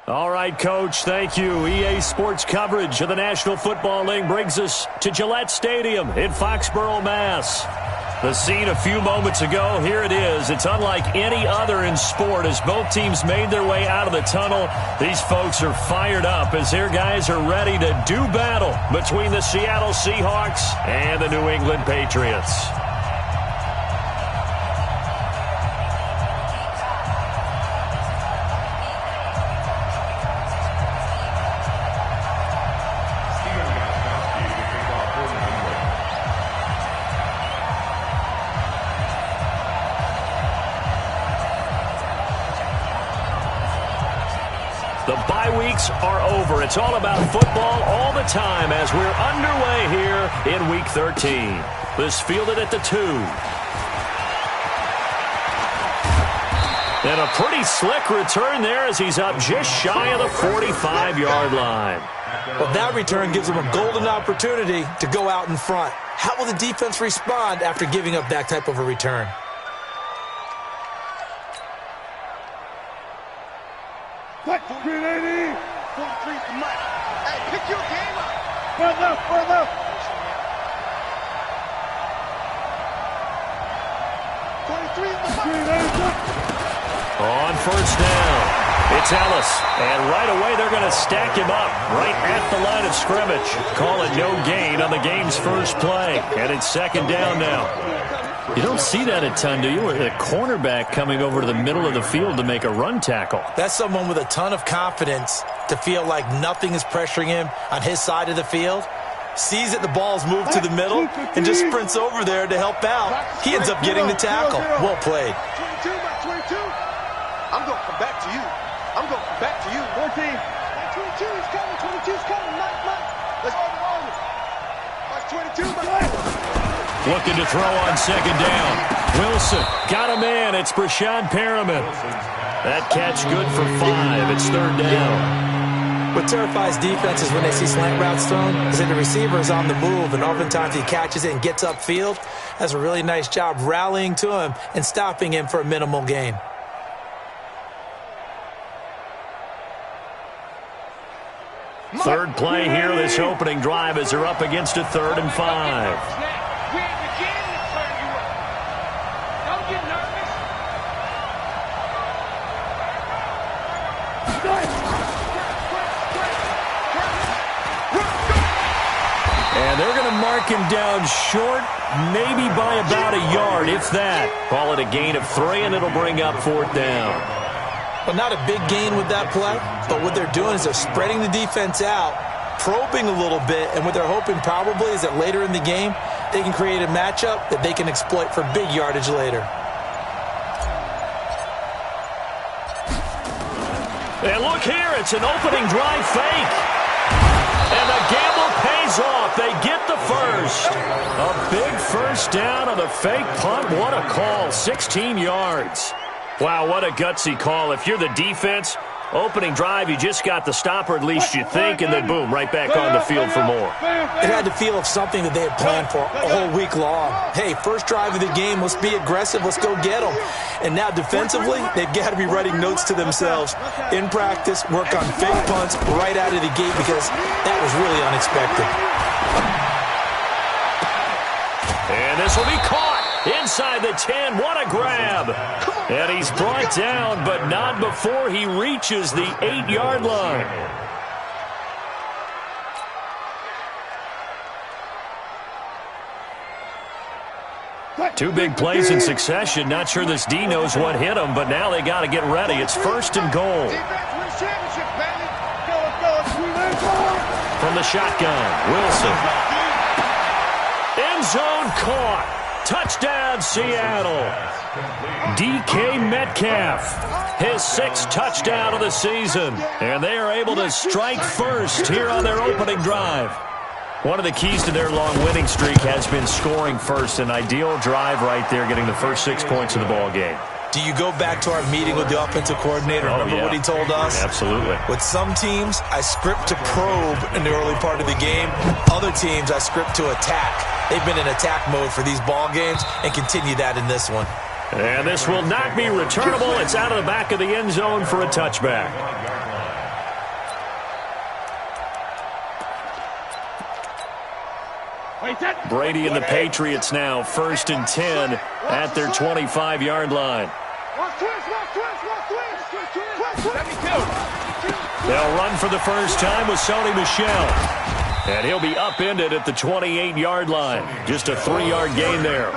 All right, Coach, thank you. EA Sports coverage of the National Football League brings us to Gillette Stadium in Foxborough, Mass. The scene a few moments ago, here it is. It's unlike any other in sport as both teams made their way out of the tunnel. These folks are fired up as their guys are ready to do battle between the Seattle Seahawks and the New England Patriots. The bye weeks are over. It's all about football all the time as we're underway here in Week 13. This fielded at the 2. And a pretty slick return there as he's up just shy of the 45-yard line. Well, that return gives him a golden opportunity to go out in front. How will the defense respond after giving up that type of a return? What? 380. 43 for Mike. Hey, pick your game up. Far left. 23 for Mike. On first down, it's Ellis. And right away, they're going to stack him up right at the line of scrimmage. Call it no gain on the game's first play. And it's second down now. You don't see that a ton, do you? A cornerback coming over to the middle of the field to make a run tackle. That's someone with a ton of confidence to feel like nothing is pressuring him on his side of the field. Sees that the ball's moved to the middle and just sprints over there to help out. He ends up getting the tackle. Well played. 22 by 22. I'm going to come back to you. 14. 22 is coming. 22 is coming. Mike. Let's go over. Watch 22 by Looking to throw on second down. Wilson got a man. It's Brashad Perriman. That catch good for 5. It's third down. What terrifies defenses when they see slant routes thrown is that the receiver is on the move, and oftentimes he catches it and gets upfield. That's a really nice job rallying to him and stopping him for a minimal gain. Third play here, this opening drive as they're up against a 3rd and 5. And they're going to mark him down short, maybe by about a yard, if that. Call it a gain of 3, and it'll bring up 4th down. Well, not a big gain with that play, but what they're doing is they're spreading the defense out, probing a little bit, and what they're hoping probably is that later in the game, they can create a matchup that they can exploit for big yardage later. And look here, it's an opening drive fake. And the gamble pays off. They get the first. A big first down on the fake punt. What a call, 16 yards. Wow, what a gutsy call. If you're the defense, opening drive, you just got the stop, or at least you think, and then boom, right back on the field for more. It had the feel of something that they had planned for a whole week long. Hey, first drive of the game, let's be aggressive, let's go get them. And now defensively, they've got to be writing notes to themselves. In practice, work on fake punts right out of the gate because that was really unexpected. And this will be caught. Inside the 10, what a grab. And he's brought down, but not before he reaches the 8-yard line. Two big plays in succession. Not sure this D knows what hit him, but now they got to get ready. It's 1st and goal. From the shotgun, Wilson. End zone caught. Touchdown, Seattle. DK Metcalf, his 6th touchdown of the season. And they are able to strike first here on their opening drive. One of the keys to their long winning streak has been scoring first. An ideal drive right there, getting the first 6 points of the ball game. Do you go back to our meeting with the offensive coordinator? Remember what he told us? Absolutely. With some teams, I script to probe in the early part of the game. Other teams, I script to attack. They've been in attack mode for these ball games and continue that in this one. And this will not be returnable. It's out of the back of the end zone for a touchback. Brady and the Patriots now 1st and 10 at their 25-yard line. They'll run for the first time with Sony Michel. And he'll be upended at the 28-yard line. Just a 3-yard gain there.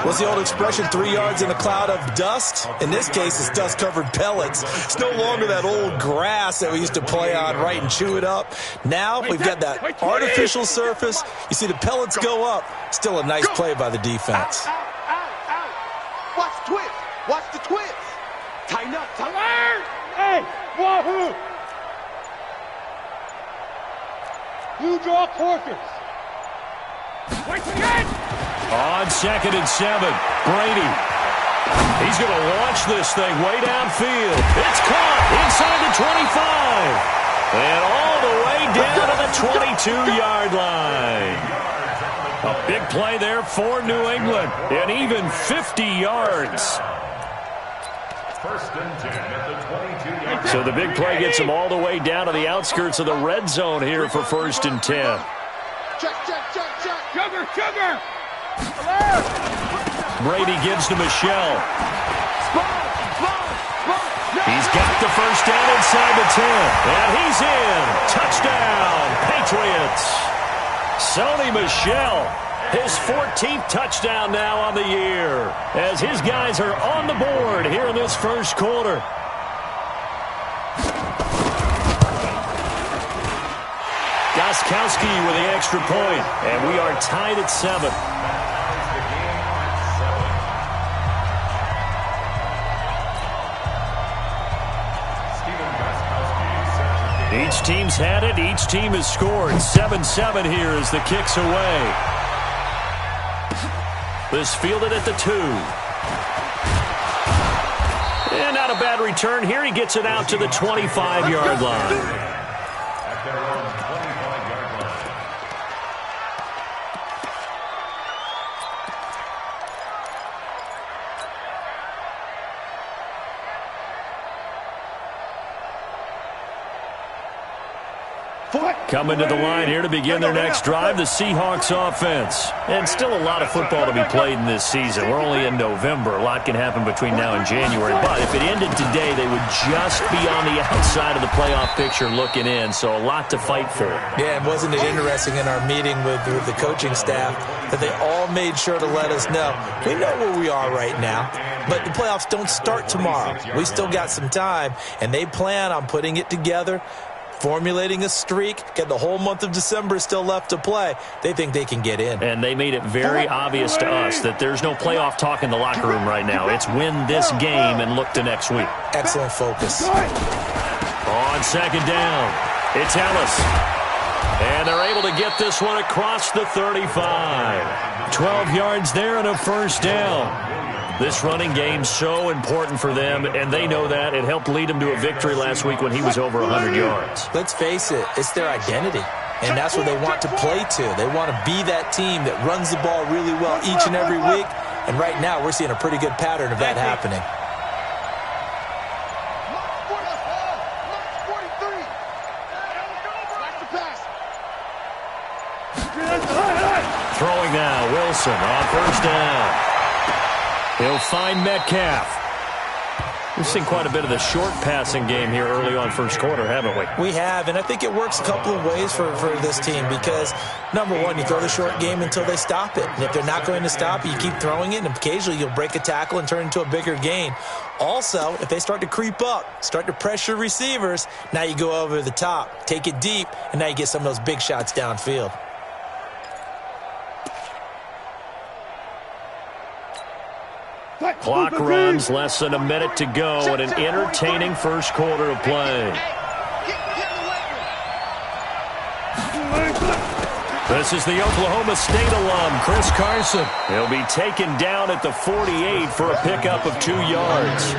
What's the old expression, 3 yards in a cloud of dust? In this case, it's dust-covered pellets. It's no longer that old grass that we used to play on, right, and chew it up. Now we've got that artificial surface. You see the pellets go up. Still a nice play by the defense. Watch the twist. Watch the twist. Tighten up. Tighten up. Hey, wahoo. Blue draw quarters. Wait for the end. On 2nd and 7, Brady. He's going to launch this thing way downfield. It's caught inside the 25. And all the way down to the 22-yard line. A big play there for New England. And even 50 yards. So the big play gets them all the way down to the outskirts of the red zone here for 1st and 10. Check. Sugar. Brady gives to Michel. He's got the first down inside the 10. And he's in. Touchdown, Patriots. Sony Michel, his 14th touchdown now on the year, as his guys are on the board here in this first quarter. Gostkowski with the extra point, and we are tied at 7. Each team's had it. Each team has scored. 7-7 here as the kick's away. This fielded at the 2. And not a bad return here. He gets it out to the 25-yard line. Coming to the line here to begin their next drive, the Seahawks offense. And still a lot of football to be played in this season. We're only in November. A lot can happen between now and January. But if it ended today, they would just be on the outside of the playoff picture looking in. So a lot to fight for. Yeah, and wasn't it interesting in our meeting with the coaching staff that they all made sure to let us know, we know where we are right now, but the playoffs don't start tomorrow. We still got some time, and they plan on putting it together, formulating a streak, get the whole month of December still left to play. They think they can get in. And they made it very obvious to us that there's no playoff talk in the locker room right now. It's win this game and look to next week. Excellent focus. On 2nd down, it's Ellis. And they're able to get this one across the 35. 12 yards there and a first down. This running game's so important for them, and they know that. It helped lead them to a victory last week when he was over 100 yards. Let's face it, it's their identity, and that's what they want to play to. They want to be that team that runs the ball really well each and every week, and right now we're seeing a pretty good pattern of that happening. Throwing now, Wilson on first down. He'll find Metcalf. We've seen quite a bit of the short passing game here early on first quarter, haven't we? We have, and I think it works a couple of ways for this team because, number one, you throw the short game until they stop it. And if they're not going to stop it, you keep throwing it, and occasionally you'll break a tackle and turn it into a bigger gain. Also, if they start to creep up, start to pressure receivers, now you go over the top, take it deep, and now you get some of those big shots downfield. Clock runs, less than a minute to go, and an entertaining first quarter of play. This is the Oklahoma State alum, Chris Carson. He'll be taken down at the 48 for a pickup of 2 yards.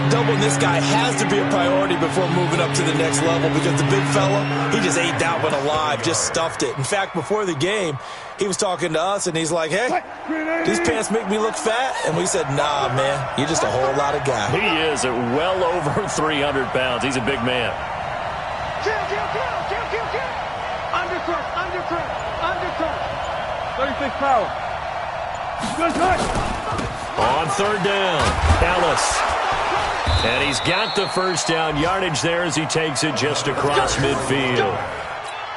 Doubling this guy has to be a priority before moving up to the next level because the big fella, he just ate that one alive, just stuffed it. In fact, before the game, he was talking to us, and he's like, hey, these pants make me look fat? And we said, nah, man, you're just a whole lot of guy. He is at well over 300 pounds. He's a big man. Kill. Under Undercut. 36 power. Good touch. On third down, Ellis. And he's got the first down yardage there as he takes it just across midfield.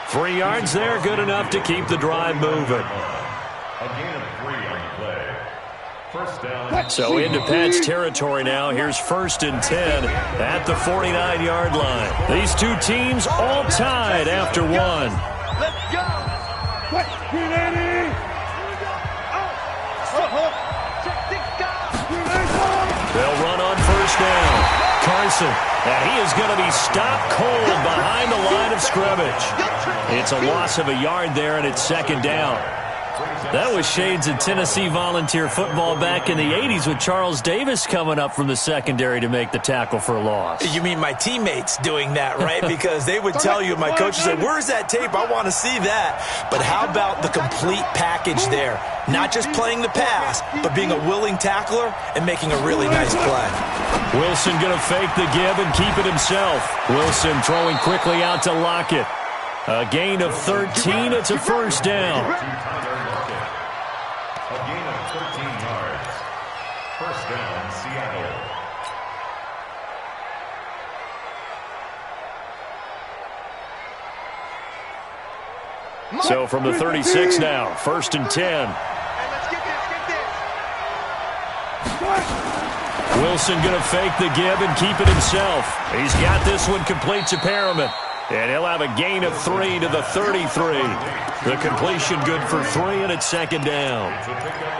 3 yards there, good enough to keep the drive moving. A gain of 3 on the play. First down. So into Pat's territory now. Here's 1st and 10 at the 49-yard line. These two teams all tied after one. Let's go. They'll run on first down. Carson, and he is going to be stopped cold behind the line of scrimmage. It's a loss of a yard there, and it's 2nd down. That was shades of Tennessee volunteer football back in the 80s with Charles Davis coming up from the secondary to make the tackle for a loss. You mean my teammates doing that, right? Because they would tell you, my coach would say, where's that tape? I want to see that. But how about the complete package there? Not just playing the pass, but being a willing tackler and making a really nice play. Wilson going to fake the give and keep it himself. Wilson throwing quickly out to Lockett. A gain of 13. It's a first down. A gain of 13 yards. First down, Seattle. So from the 36 now, 1st and 10. Wilson going to fake the give and keep it himself. He's got this one complete to Perriman. And he'll have a gain of 3 to the 33. The completion good for 3, and it's 2nd down.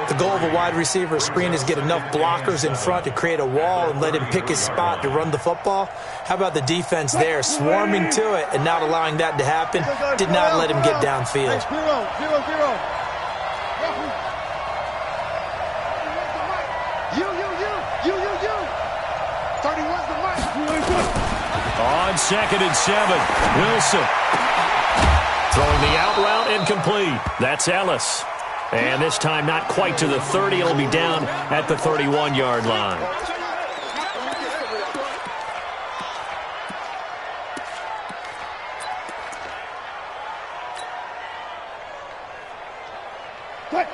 The goal of a wide receiver screen is get enough blockers in front to create a wall and let him pick his spot to run the football. How about the defense there, swarming to it and not allowing that to happen? Did not let him get downfield. 0-0. You. 31's the mic. On 2nd and 7, Wilson. Throwing the out route incomplete. That's Ellis. And this time not quite to the 30. It'll be down at the 31-yard line.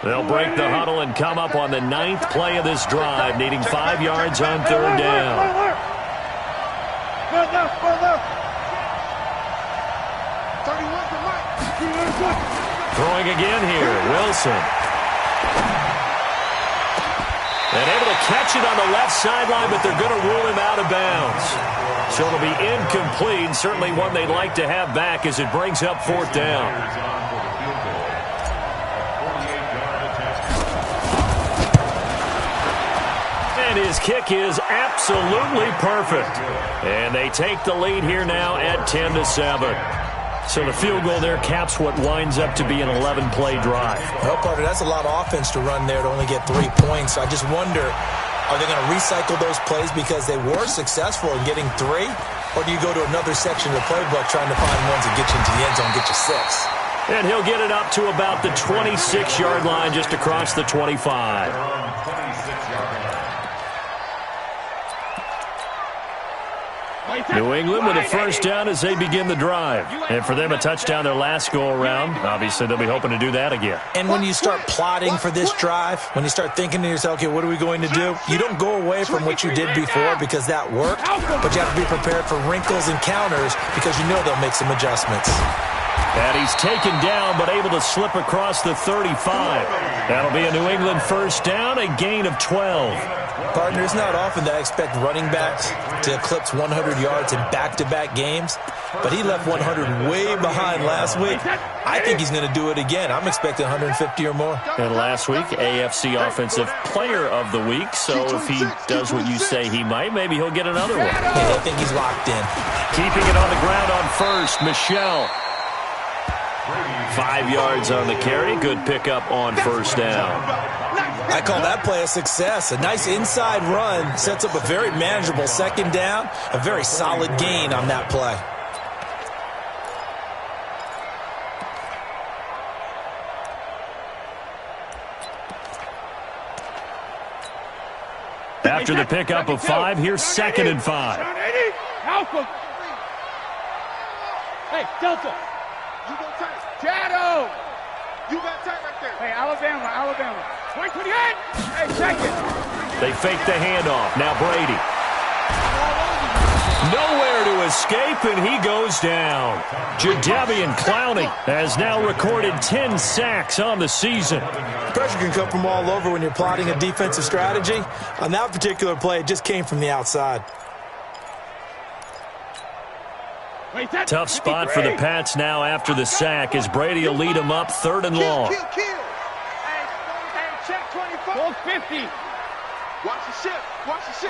They'll break the huddle and come up on the 9th play of this drive, needing 5 yards on 3rd down. Throwing again here, Wilson. And able to catch it on the left sideline, but they're going to rule him out of bounds. So it'll be incomplete, certainly one they'd like to have back as it brings up 4th down. And his kick is absolutely perfect. And they take the lead here now at 10-7. So the field goal there caps what winds up to be an 11-play drive. Well, partner, that's a lot of offense to run there to only get 3 points. I just wonder, are they going to recycle those plays because they were successful in getting 3? Or do you go to another section of the playbook trying to find ones that get you into the end zone, get you 6? And he'll get it up to about the 26-yard line, just across the 25. New England with a first down as they begin the drive. And for them, a touchdown their last go-around. Obviously, they'll be hoping to do that again. And when you start plotting for this drive, when you start thinking to yourself, okay, what are we going to do? You don't go away from what you did before because that worked, but you have to be prepared for wrinkles and counters because you know they'll make some adjustments. And he's taken down, but able to slip across the 35. That'll be a New England first down, a gain of 12. Partner, it's not often that I expect running backs to eclipse 100 yards in back-to-back games, but he left 100 way behind last week. I think he's going to do it again. I'm expecting 150 or more. And last week, AFC Offensive Player of the Week, so if he does what you say he might, maybe he'll get another one. Yeah, I think he's locked in. Keeping it on the ground on first, Michelle. 5 yards on the carry. Good pickup on first down. I call that play a success. A nice inside run sets up a very manageable second down. A very solid gain on that play. After the pickup of 5, here's 2nd and 5. Hey, Delta. You go tight. Shadow! You got tight right there. Hey, Alabama. 28! Hey, second. They fake the handoff. Now Brady. Nowhere to escape, and he goes down. Jadeveon Clowney has now recorded 10 sacks on the season. Pressure can come from all over when you're plotting a defensive strategy. On that particular play, it just came from the outside. Tough spot for the Pats now after the sack as Brady will lead them up 3rd and long. Kill. Hey, check 24. Hold 50. Watch the ship.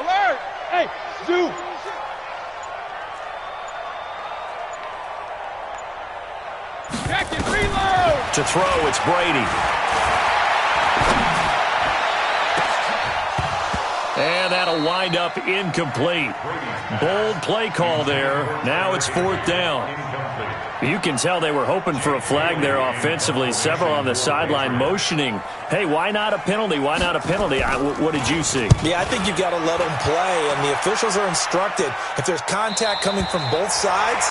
Alert. Hey, Stu. Check it, reload. To throw, it's Brady. And that'll wind up incomplete. Bold play call there. Now it's 4th down. You can tell they were hoping for a flag there offensively. Several on the sideline motioning, hey, why not a penalty? Why not a penalty? What did you see? Yeah, I think you've got to let them play, and the officials are instructed. If there's contact coming from both sides,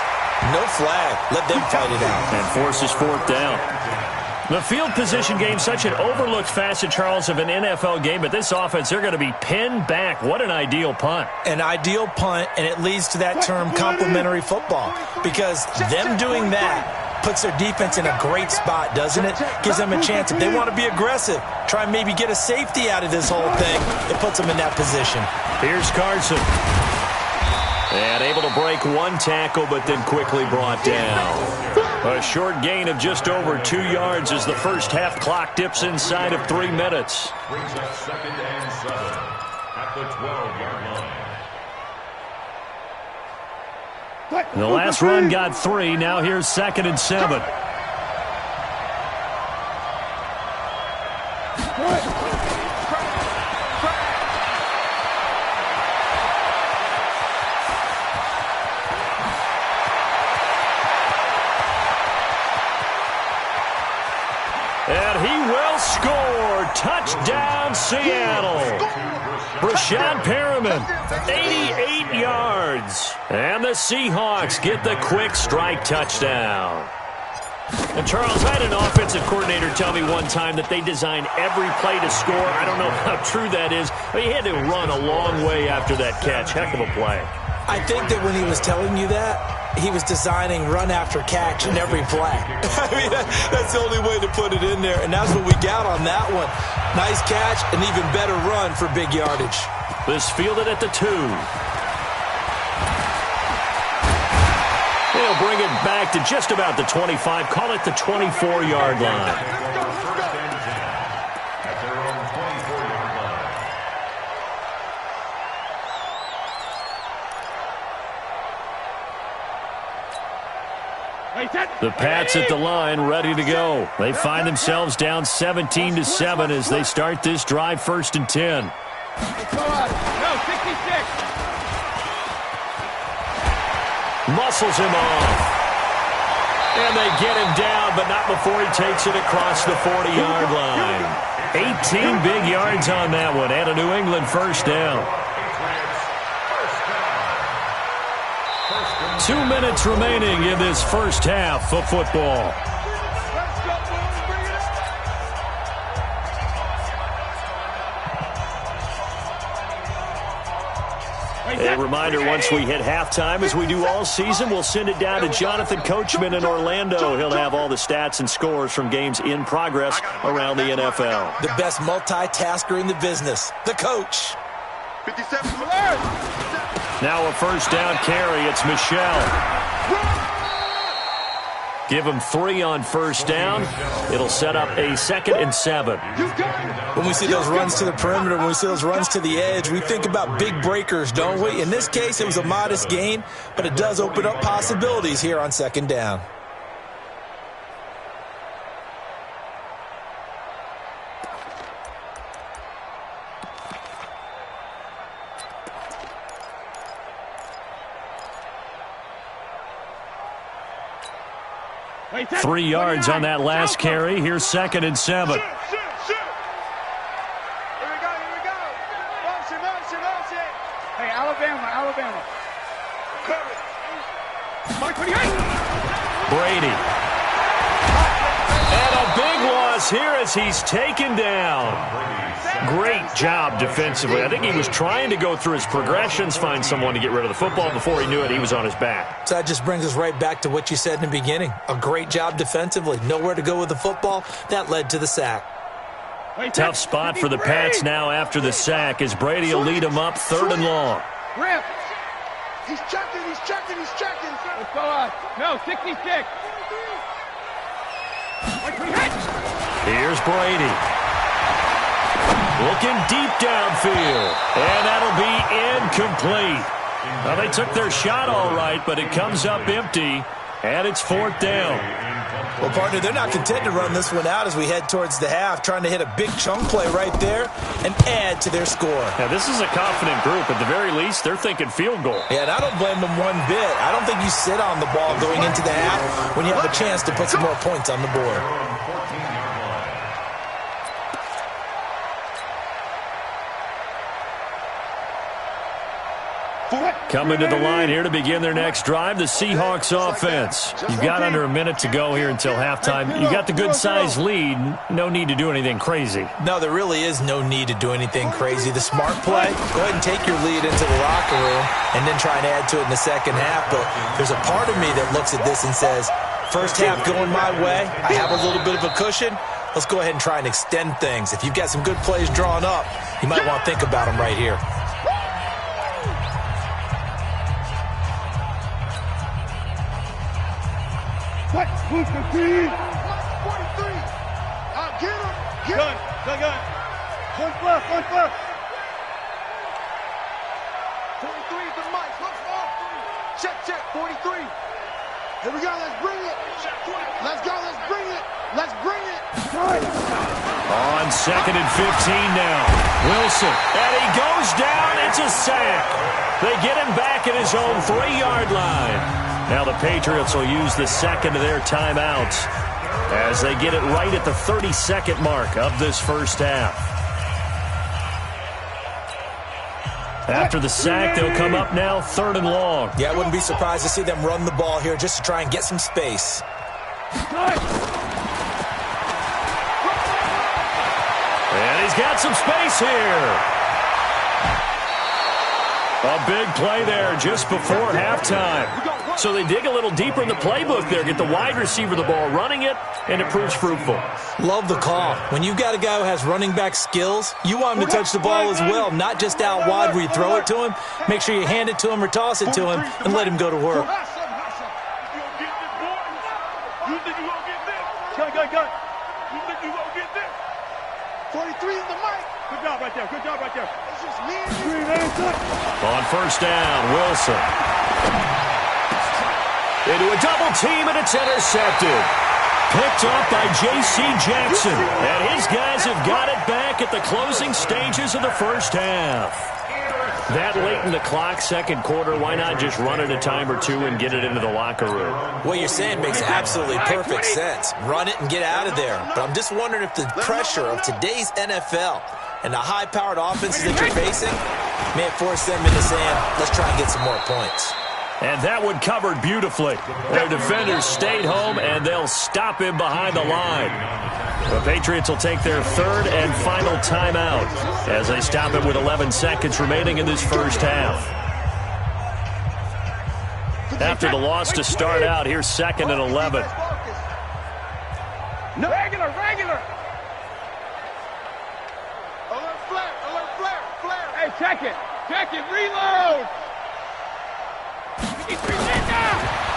no flag. Let them fight it out. And forces 4th down. The field position game, such an overlooked facet, Charles, of an NFL game, but this offense, they're going to be pinned back. What an ideal punt. An ideal punt, and it leads to that term complementary football, because them doing that puts their defense in a great spot, doesn't it? Gives them a chance. If they want to be aggressive, try and maybe get a safety out of this whole thing, it puts them in that position. Here's Carson. And able to break one tackle, but then quickly brought down. A short gain of just over 2 yards as the first half clock dips inside of 3 minutes. Brings up 2nd and 7 at the 12-yard line. The last run got 3. Now here's 2nd and 7. And he will score. Touchdown, Seattle. Brashad Perriman, 88 yards. And the Seahawks get the quick strike touchdown. And Charles, I had an offensive coordinator tell me one time that they design every play to score. I don't know how true that is, but he had to run a long way after that catch. Heck of a play. I think that when he was telling you that, he was designing run after catch in every play. I mean, that's the only way to put it in there, and that's what we got on that one. Nice catch, an even better run for big yardage. This fielded at the 2. They'll bring it back to just about the 25. Call it the 24-yard line. First and 10 at their own 24-yard line. The Pats at the line, ready to go. They find themselves down 17-7 as they start this drive, 1st and 10. No, 66. Muscles him off. And they get him down, but not before he takes it across the 40-yard line. 18 big yards on that one, and a New England first down. 2 minutes remaining in this first half of football. A reminder, once we hit halftime, as we do all season, we'll send it down to Jonathan Coachman in Orlando. He'll have all the stats and scores from games in progress around the NFL. The best multitasker in the business, the coach. 57. Now a first down carry. It's Michelle. Give him 3 on first down. It'll set up a 2nd and 7. When we see those runs to the perimeter, when we see those runs to the edge, we think about big breakers, don't we? In this case, it was a modest gain, but it does open up possibilities here on 2nd down. Wait, 3 yards on that last carry. Here's 2nd and 7. Here we go. Motion. Hey, Alabama. Cover. Mark 28. Brady. moves here as he's taken down. Great job defensively. I think he was trying to go through his progressions, find someone to get rid of the football. Before he knew it, he was on his back. So that just brings us right back to what you said in the beginning. A great job defensively. Nowhere to go with the football. That led to the sack. Tough spot for the Pats now after the sack as Brady will lead them up 3rd and long. Rip. He's checking, he's checking, he's checking. Let's go on. No, 66. Here's Brady. Looking deep downfield. And that'll be incomplete. Well, they took their shot all right, but it comes up empty, and it's 4th down. Well, partner, they're not content to run this one out as we head towards the half, trying to hit a big chunk play right there and add to their score. Now, this is a confident group. At the very least, they're thinking field goal. Yeah, and I don't blame them one bit. I don't think you sit on the ball going into the half when you have a chance to put some more points on the board. Coming to the line here to begin their next drive, the Seahawks offense. You've got under a minute to go here until halftime. You've got the good-sized lead. No need to do anything crazy. No, there really is no need to do anything crazy. The smart play, go ahead and take your lead into the locker room and then try and add to it in the second half. But there's a part of me that looks at this and says, first half going my way, I have a little bit of a cushion. Let's go ahead and try and extend things. If you've got some good plays drawn up, you might want to think about them right here. Move the team. 43. Get him. Get him. Gun. One left. 43 is the mic. Look off. Check. 43. Here we go. Let's bring it. Let's go. Let's bring it. On 2nd and 15 now. Wilson. And he goes down. It's a sack. They get him back at his own 3-yard line. Now the Patriots will use the second of their timeouts as they get it right at the 32nd mark of this first half. After the sack, they'll come up now 3rd and long. Yeah, I wouldn't be surprised to see them run the ball here just to try and get some space. And he's got some space here. A big play there just before halftime. So they dig a little deeper in the playbook there, get the wide receiver the ball, running it, and it proves fruitful. Love the call. When you've got a guy who has running back skills, you want him to touch the ball as well, not just out wide where you throw it to him. Make sure you hand it to him or toss it to him and let him go to work. You think you won't get this? Gun. You think you won't get this? 43 in the mic. Good job right there. It's just me and you. On 1st down, Wilson. Into a double team, and it's intercepted. Picked off by J.C. Jackson. And his guys have got it back at the closing stages of the first half. That late in the clock, second quarter, why not just run it a time or two and get it into the locker room? What you're saying makes absolutely perfect sense. Run it and get out of there. But I'm just wondering if the pressure of today's NFL and the high-powered offenses that you're facing may have forced them into saying, let's try and get some more points. And that one covered beautifully. Their defenders stayed home, and they'll stop him behind the line. The Patriots will take their 3rd and final timeout as they stop it with 11 seconds remaining in this first half. After the loss to start out, here's 2nd and 11. No. Regular. Alert flare. Hey, check it. Reload.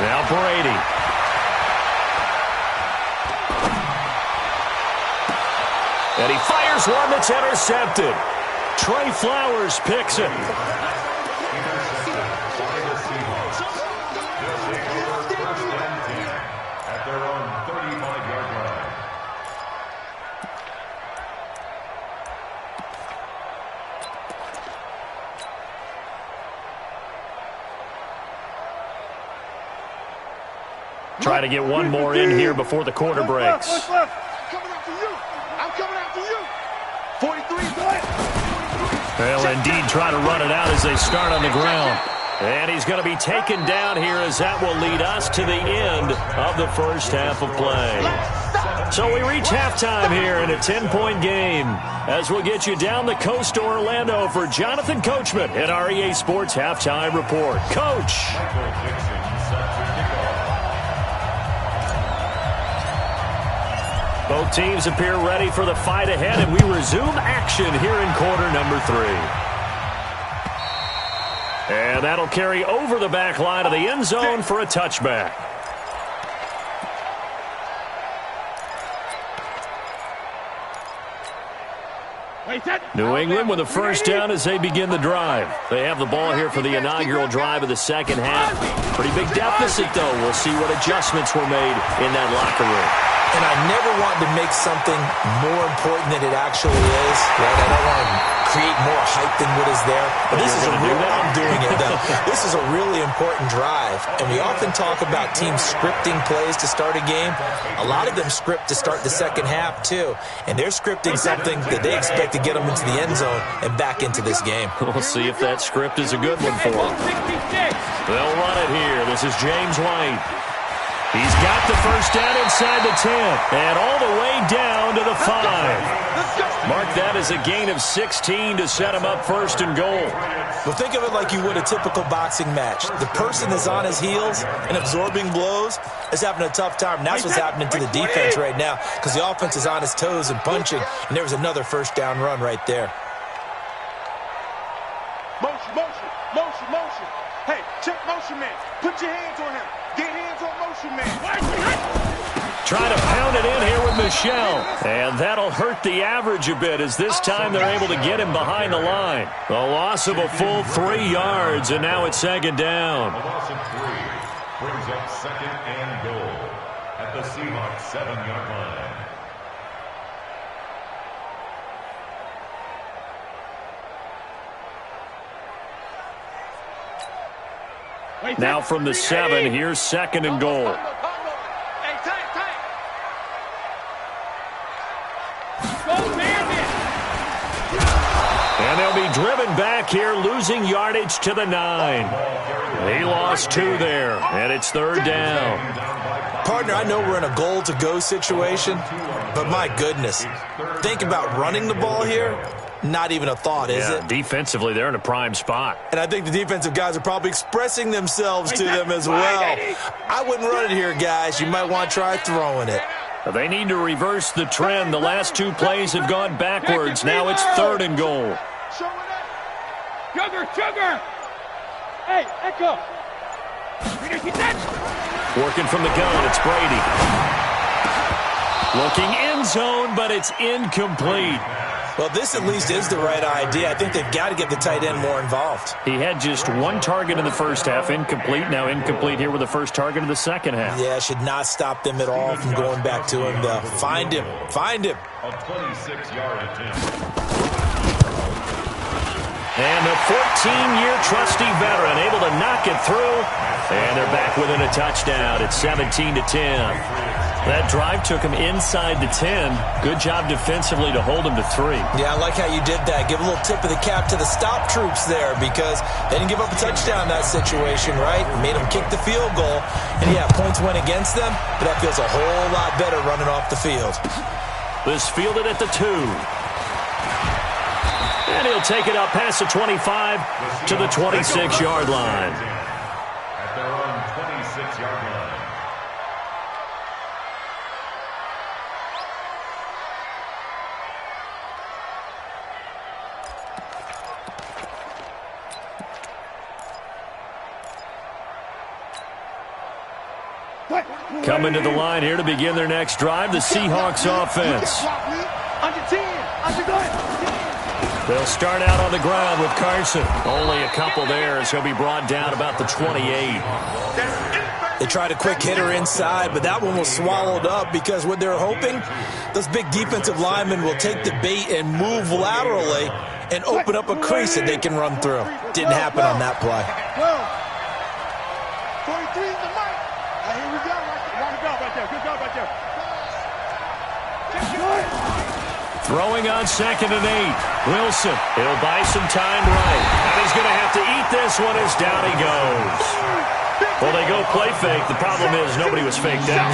Now Brady. And he fires one that's intercepted. Trey Flowers picks it. At their own 35-yard line. Try to get one more in here before the quarter breaks. Coming after you. I'm coming after you. 43. They'll indeed try to run it out as they start on the ground. And he's going to be taken down here as that will lead us to the end of the first half of play. So we reach halftime here in a 10-point game as we'll get you down the coast to Orlando for Jonathan Coachman at our EA Sports Halftime Report. Coach. Both teams appear ready for the fight ahead, and we resume action here in quarter number 3. And that'll carry over the back line of the end zone for a touchback. New England with a first down as they begin the drive. They have the ball here for the inaugural drive of the second half. Pretty big deficit, though. We'll see what adjustments were made in that locker room. And I never want to make something more important than it actually is. Right? I don't want to create more hype than what is there. But this is a real, I'm doing it though. This is a really important drive. And we often talk about teams scripting plays to start a game. A lot of them script to start the second half too. And they're scripting something that they expect to get them into the end zone and back into this game. We'll see if that script is a good one for them. They'll run it here. This is James White. He's got the first down inside the 10 and all the way down to the 5. Mark that as a gain of 16 to set him up first and goal. Well, think of it like you would a typical boxing match. The person that's on his heels and absorbing blows is having a tough time. And that's what's happening to the defense right now because the offense is on his toes and punching, and there was another first down run right there. Motion, motion, motion, motion. Hey, check motion man. Put your hands on him. Get hands on motion man. Trying to pound it in here with Michelle. And that'll hurt the average a bit as this time they're able to get him behind the line. The loss of a full 3 yards, and now it's second down. A loss of 3 brings up second and goal at the Seahawks 7-yard line. Now from the 7, here's second and goal. And they'll be driven back here, losing yardage to the 9. He lost 2 there, and it's third down. Partner, I know we're in a goal-to-go situation, but my goodness, think about running the ball here. Not even a thought, is it? Defensively, they're in a prime spot. And I think the defensive guys are probably expressing themselves to them as well. I wouldn't run it here, guys. You might want to try throwing it. They need to reverse the trend. The last 2 plays have gone backwards. Now it's third and goal. Sugar! Hey, Echo! Working from the gun, it's Brady. Looking end zone, but it's incomplete. Well, this at least is the right idea. I think they've got to get the tight end more involved. He had just 1 target in the first half, incomplete. Now incomplete here with the first target of the second half. Yeah, should not stop them at all from going back to him, though. Find him. Find him. A 26-yard attempt. And the 14-year trusty veteran able to knock it through. And they're back within a touchdown. It's 17-10. That drive took him inside the 10. Good job defensively to hold him to 3. Yeah, I like how you did that. Give a little tip of the cap to the stop troops there because they didn't give up a touchdown in that situation, right? Made them kick the field goal. And, yeah, points went against them, but that feels a whole lot better running off the field. This fielded at the 2. And he'll take it up past the 25 to the 26-yard line. At their own 26-yard line. Coming to the line here to begin their next drive, the Seahawks offense. Under 10. Under 10. They'll start out on the ground with Carson. Only a couple there as he'll be brought down about the 28. They tried a quick hitter inside, but that one was swallowed up because what they're hoping, those big defensive linemen will take the bait and move laterally and open up a crease that they can run through. Didn't happen on that play. 43 is the mic. Here we go. Good job right there. Good job right there. Throwing on 2nd and 8. Wilson, he'll buy some time right. And he's going to have to eat this one as down he goes. Well, they go play fake. The problem is nobody was faked out.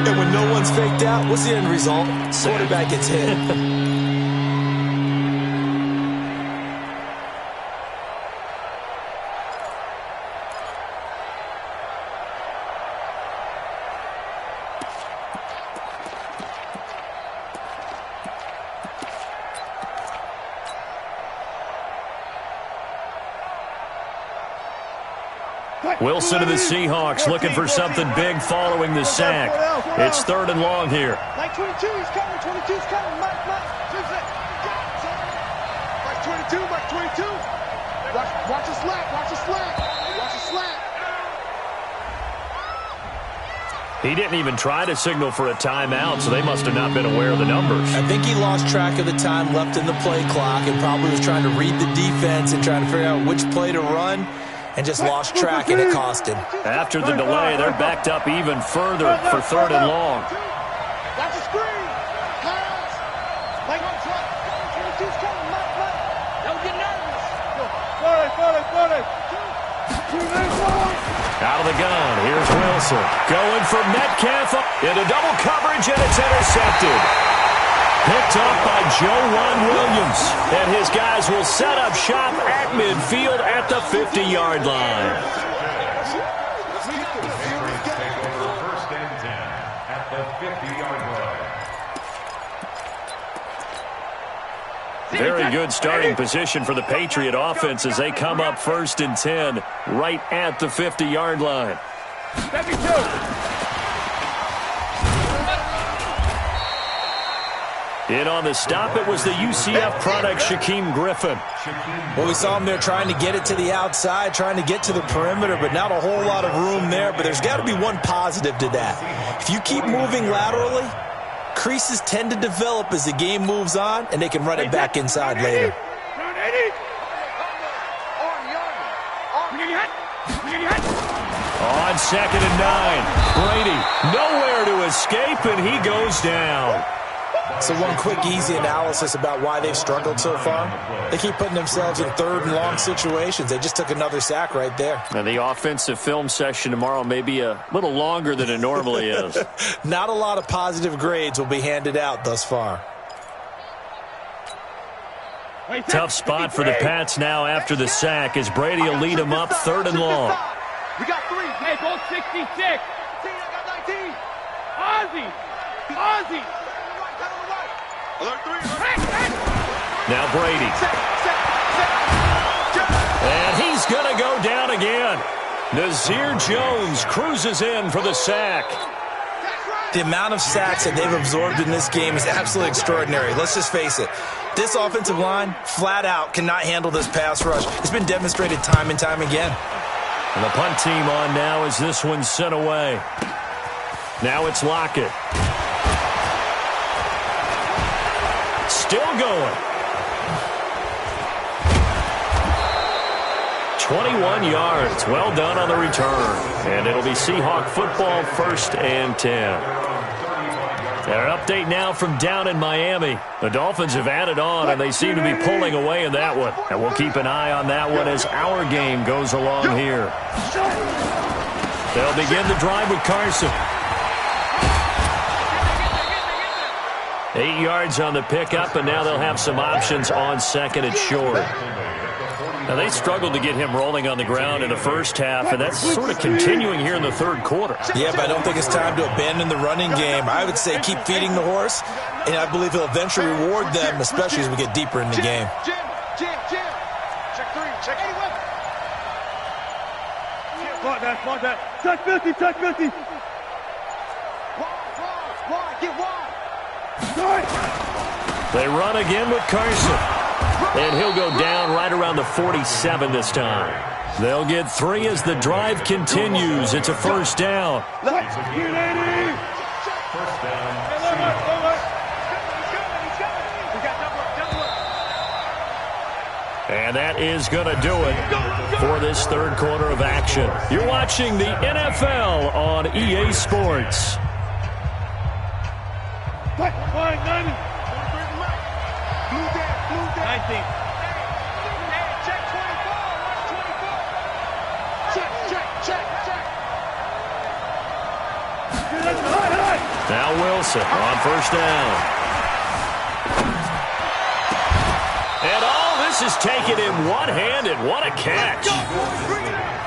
And when no one's faked out, what's the end result? Quarterback gets hit. Wilson to the Seahawks looking for something big following the sack. It's 3rd and long here. Mike 22, he's coming. 22's coming. Mike. Mike 22, Mike 22. Watch the slack. Watch the slack. He didn't even try to signal for a timeout, so they must have not been aware of the numbers. I think he lost track of the time left in the play clock and probably was trying to read the defense and trying to figure out which play to run. And just lost track, and it cost him. After the delay, they're backed up even further for 3rd and long. Watch the screen. Pass. Mike 22's coming. Mike. Don't get nervous. 40. Out of the gun, here's Wilson. Going for Metcalf into double coverage, and it's intercepted. Picked up by Joe Williams. And his guys will set up shop at midfield at the 50-yard line. First and 10 at the 50-yard line. Very good starting position for the Patriot offense as they come up 1st and 10 right at the 50-yard line. 72. In on the stop, it was the UCF product, Shaquem Griffin. Well, we saw him there trying to get it to the outside, trying to get to the perimeter, but not a whole lot of room there. But there's got to be one positive to that. If you keep moving laterally, creases tend to develop as the game moves on, and they can run it back inside later. On 2nd and 9, Brady nowhere to escape, and he goes down. So one quick, easy analysis about why they've struggled so far. They keep putting themselves in 3rd and long situations. They just took another sack right there. And the offensive film session tomorrow may be a little longer than it normally is. Not a lot of positive grades will be handed out thus far. Tough spot for the Pats now after the sack as Brady will lead them up 3rd and long. We got 3. Hey, goal 66. I got 19. Ozzy. Alert 3. Now Brady. And he's going to go down again. Nazir Jones cruises in for the sack. The amount of sacks that they've absorbed in this game is absolutely extraordinary. Let's just face it. This offensive line, flat out, cannot handle this pass rush. It's been demonstrated time and time again. And the punt team on now as this one's sent away. Now it's Lockett. Still going. 21 yards. Well done on the return. And it'll be Seahawk football 1st and 10. Our update now from down in Miami. The Dolphins have added on, and they seem to be pulling away in that one. And we'll keep an eye on that one as our game goes along here. They'll begin the drive with Carson. 8 yards on the pickup, and now they'll have some options on 2nd and short. Now, they struggled to get him rolling on the ground in the first half, and that's sort of continuing here in the 3rd quarter. Yeah, but I don't think it's time to abandon the running game. I would say keep feeding the horse, and I believe he'll eventually reward them, especially as we get deeper in the game. Jim. Check 3. Check 81. Smart that. Touch 50. Wide. Get wide. They run again with Carson. And he'll go down right around the 47 this time. They'll get 3 as the drive continues. It's a 1st down. First down. And that is going to do it for this 3rd quarter of action. You're watching the NFL on EA Sports. 19. Check 24. Check. Now Wilson on first down. And all this is taken in one-handed. What a catch.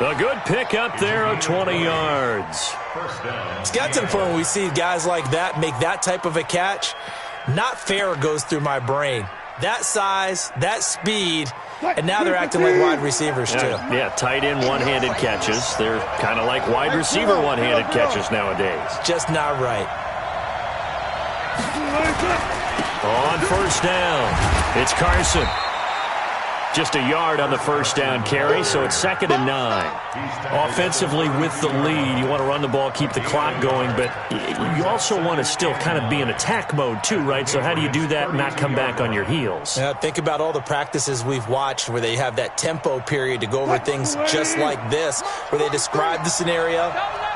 A good pick up there of 20 yards. It's got some fun when we see guys like that make that type of a catch. Not fair goes through my brain. That size, that speed, and now they're acting like wide receivers too. Yeah, tight end one-handed catches. They're kind of like wide receiver one-handed catches nowadays. Just not right. On first down, it's Carson. Just a yard on the first down carry, so it's 2nd and 9. Offensively with the lead, you want to run the ball, keep the clock going, but you also want to still kind of be in attack mode too, right? So how do you do that and not come back on your heels? Yeah, think about all the practices we've watched where they have that tempo period to go over things just like this, where they describe the scenario,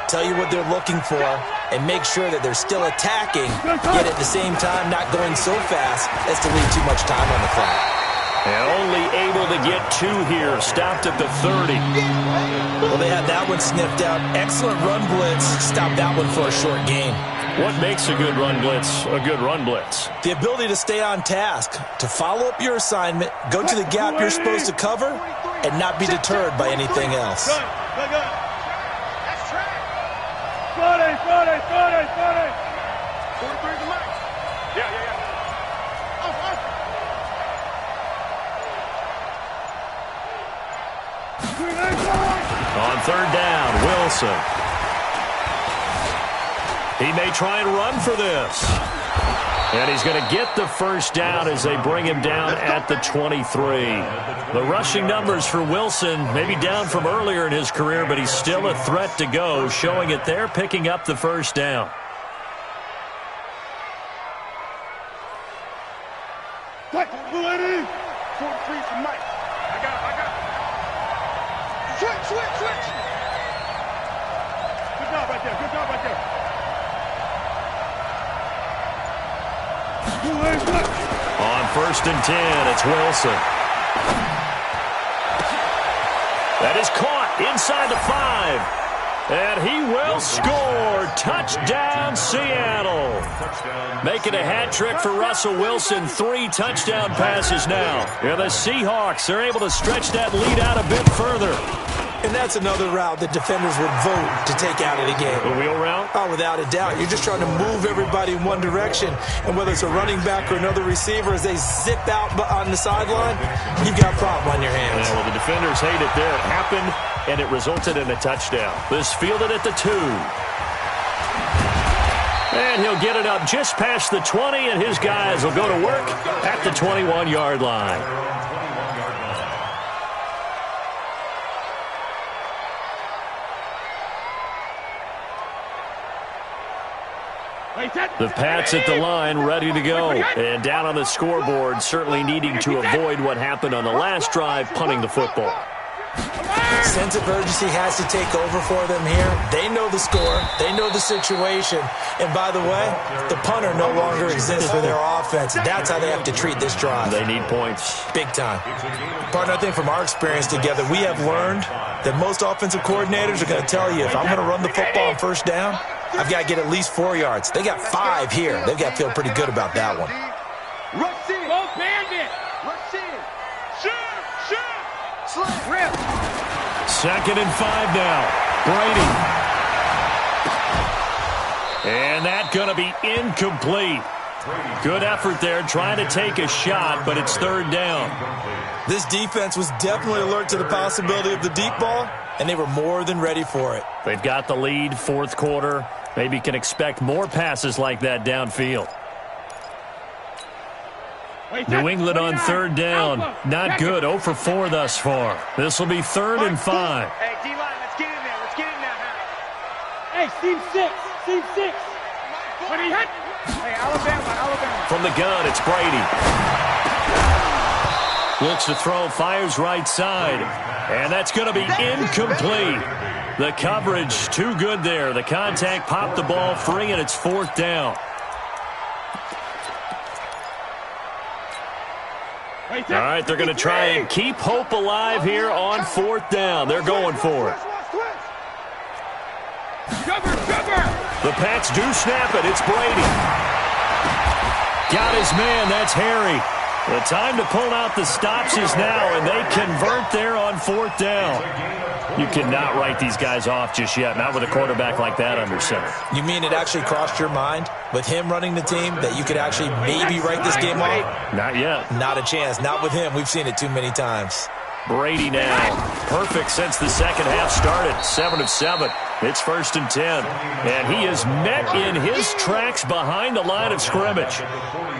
tell you what they're looking for, and make sure that they're still attacking, yet at the same time not going so fast as to leave too much time on the clock. And only able to get 2 here. Stopped at the 30. Well, they had that one sniffed out. Excellent run blitz. Stopped that one for a short gain. What makes a good run blitz a good run blitz? The ability to stay on task, to follow up your assignment, go to the gap you're supposed to cover, and not be deterred by anything else. Friday. 43 to Mike. Yeah. On third down, Wilson. He may try and run for this. And he's going to get the first down as they bring him down at the 23. The rushing numbers for Wilson maybe down from earlier in his career, but he's still a threat to go, showing it there, picking up the first down. What? 43 for Mike. I got it. Switch. Good job right there. On 1st and 10, it's Wilson. That is caught inside the 5. And he will score. Touchdown, Seattle. Making a hat trick for Russell Wilson. 3 touchdown passes now. And the Seahawks are able to stretch that lead out a bit further. And that's another route that defenders would vote to take out of the game. The wheel route? Oh, without a doubt. You're just trying to move everybody in one direction. And whether it's a running back or another receiver, as they zip out on the sideline, you've got a problem on your hands. Yeah, well, the defenders hate it there. It happened, and it resulted in a touchdown. This fielded at the 2. And he'll get it up just past the 20, and his guys will go to work at the 21-yard line. The Pats at the line, ready to go. And down on the scoreboard, certainly needing to avoid what happened on the last drive, punting the football. Sense of urgency has to take over for them here. They know the score. They know the situation. And by the way, the punter no longer exists for their offense. That's how they have to treat this drive. They need points. Big time. Partner, I think from our experience together, we have learned that most offensive coordinators are going to tell you, if I'm going to run the football on first down, I've got to get at least 4 yards. They got 5 here. They've got to feel pretty good about that one. Rush in. Go bandit. Rush in. Shoot. Slam. Rip. 2nd and 5 now. Brady. And that's going to be incomplete. Good effort there, trying to take a shot, but it's 3rd down. This defense was definitely alert to the possibility of the deep ball, and they were more than ready for it. They've got the lead, 4th quarter. Maybe can expect more passes like that downfield. New England on 3rd down. Not good. 0 for 4 thus far. This will be 3rd and 5. Hey, D-line, let's get in there. Hey, Team 6. What do you hit? Hey, Alabama. From the gun, it's Brady. Looks to throw, fires right side. And that's going to be incomplete. The coverage too good there. The contact popped the ball free, and it's 4th down. All right, they're going to try and keep hope alive here on 4th down. They're going for it. Cover. The Pats do snap it. It's Brady. Got his man. That's Harry. The time to pull out the stops is now, and they convert there on 4th down. You cannot write these guys off just yet, not with a quarterback like that under center. You mean it actually crossed your mind with him running the team that you could actually maybe write this game off? Not yet. Not a chance. Not with him. We've seen it too many times. Brady now. Perfect since the second half started. 7 of 7. It's 1st and 10. And he is met in his tracks behind the line of scrimmage.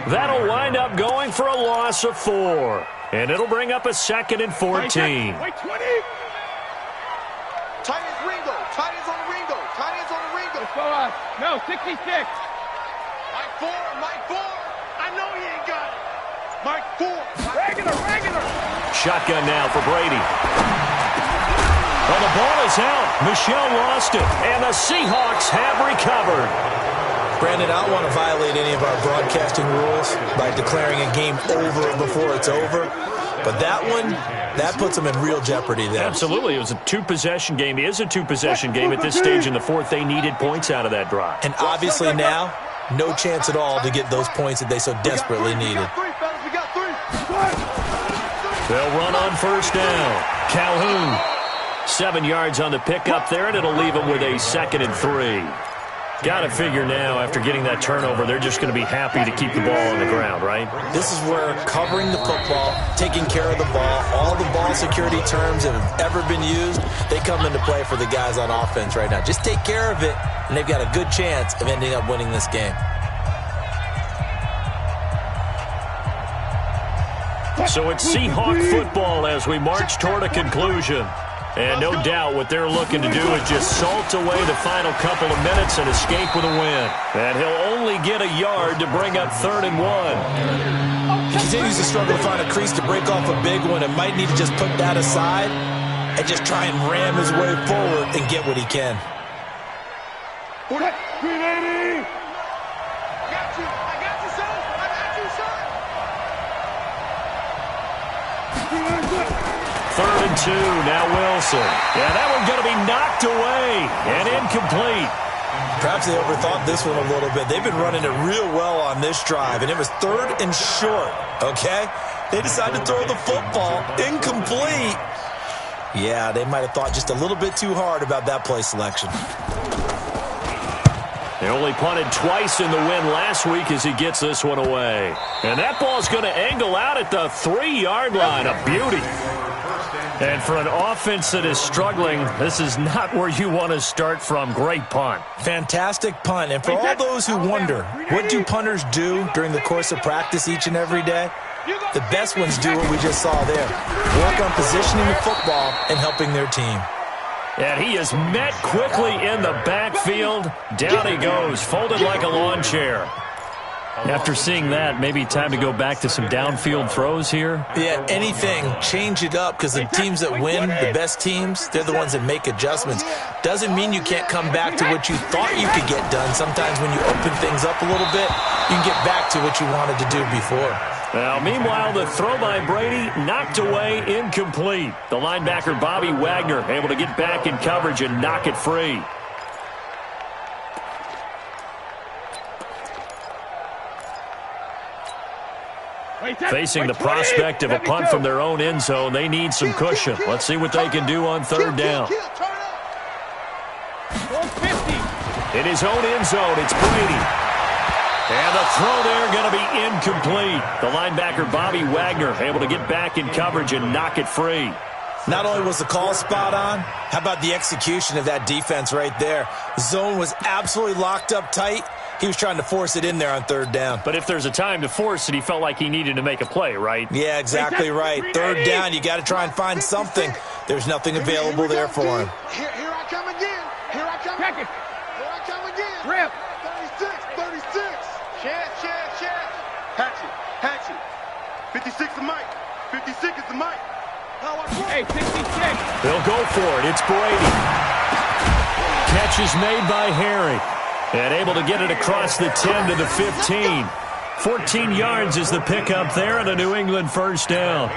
That'll wind up going for a loss of 4. And it'll bring up a 2nd and 14. Wait, 20. Tight ends Ringo. Tight ends on the Ringo. Tight ends on the Ringo. Let's go on. No, 66. Mike 4. Mike 4. I know he ain't got it. Mike 4. Regular. Shotgun now for Brady. Well, the ball is out. Michelle lost it, and the Seahawks have recovered. Brandon, I don't want to violate any of our broadcasting rules by declaring a game over before it's over. But that one, that puts them in real jeopardy there. Absolutely. It was a two-possession game. It is a two-possession game at this stage in the fourth. They needed points out of that drive. And obviously now, no chance at all to get those points that they so desperately needed. We got three. They'll run on 1st down. Calhoun, 7 yards on the pickup there, and it'll leave them with a 2nd and 3. Got to figure now, after getting that turnover, they're just going to be happy to keep the ball on the ground, right? This is where covering the football, taking care of the ball, all the ball security terms that have ever been used, they come into play for the guys on offense right now. Just take care of it, and they've got a good chance of ending up winning this game. So it's Seahawk football as we march toward a conclusion. And no doubt what they're looking to do is just salt away the final couple of minutes and escape with a win. And he'll only get a yard to bring up 3rd and 1. He continues to struggle to find a crease to break off a big one and might need to just put that aside and just try and ram his way forward and get what he can. 380. I got you, son. I got you, son. 3rd and 2, now Wilson. Yeah, that one's going to be knocked away and incomplete. Perhaps they overthought this one a little bit. They've been running it real well on this drive, and it was 3rd and short, okay? They decided to throw the football incomplete. Yeah, they might have thought just a little bit too hard about that play selection. They only punted twice in the win last week as he gets this one away. And that ball's going to angle out at the 3-yard line. A beauty. And for an offense that is struggling, this is not where you want to start from. Great punt. Fantastic punt. And for all those who wonder, what do punters do during the course of practice each and every day? The best ones do what we just saw there. Work on positioning the football and helping their team. And he is met quickly in the backfield. Down he goes, folded like a lawn chair. After seeing that, maybe time to go back to some downfield throws here? Yeah, anything. Change it up, because the teams that win, the best teams, they're the ones that make adjustments. Doesn't mean you can't come back to what you thought you could get done. Sometimes when you open things up a little bit, you can get back to what you wanted to do before. Now, meanwhile, the throw by Brady knocked away, incomplete. The linebacker, Bobby Wagner, able to get back in coverage and knock it free. Facing the prospect of a punt from their own end zone, they need some cushion. Let's see what they can do on 3rd down. In his own end zone, it's Brady. And the throw there going to be incomplete. The linebacker, Bobby Wagner, able to get back in coverage and knock it free. Not only was the call spot on, how about the execution of that defense right there? The zone was absolutely locked up tight. He was trying to force it in there on 3rd down. But if there's a time to force it, he felt like he needed to make a play, right? Yeah, exactly right. 3rd down, you got to try and find something. There's nothing available there for him. Here I come again. Here I come again. Here I come again. Rip. 36. Chad. Hatchet. 56 is Mike. 56 is the Mike. Hey, 66. They'll go for it. It's Brady. Catch is made by Harry. And able to get it across the 10 to the 15. 14 yards is the pickup there and a New England 1st down.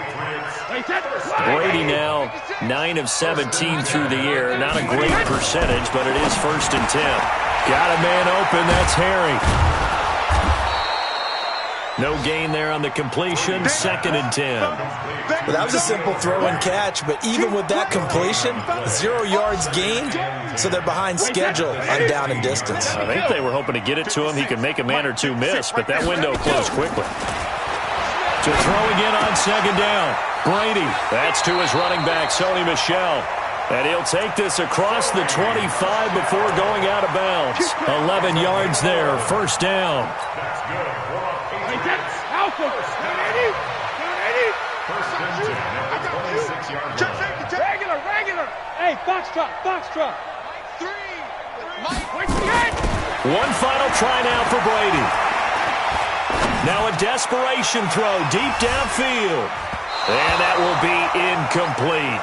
Brady now 9 of 17 through the air. Not a great percentage, but it is 1st and 10. Got a man open. That's Harry. No gain there on the completion. 2nd and 10. Well, that was a simple throw and catch, but even with that completion, 0 yards gained, so they're behind schedule on down and distance. I think they were hoping to get it to him. He could make a man or two miss, but that window closed quickly. To throw again on 2nd down. Brady. That's to his running back, Sony Michel. And he'll take this across the 25 before going out of bounds. 11 yards there, 1st down. Regular. Hey, box truck. 3. One final try now for Brady. Now a desperation throw deep downfield. And that will be incomplete,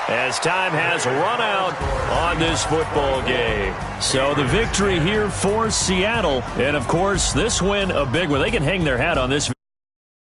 as time has run out on this football game. So the victory here for Seattle. And, of course, this win a big one. They can hang their hat on this.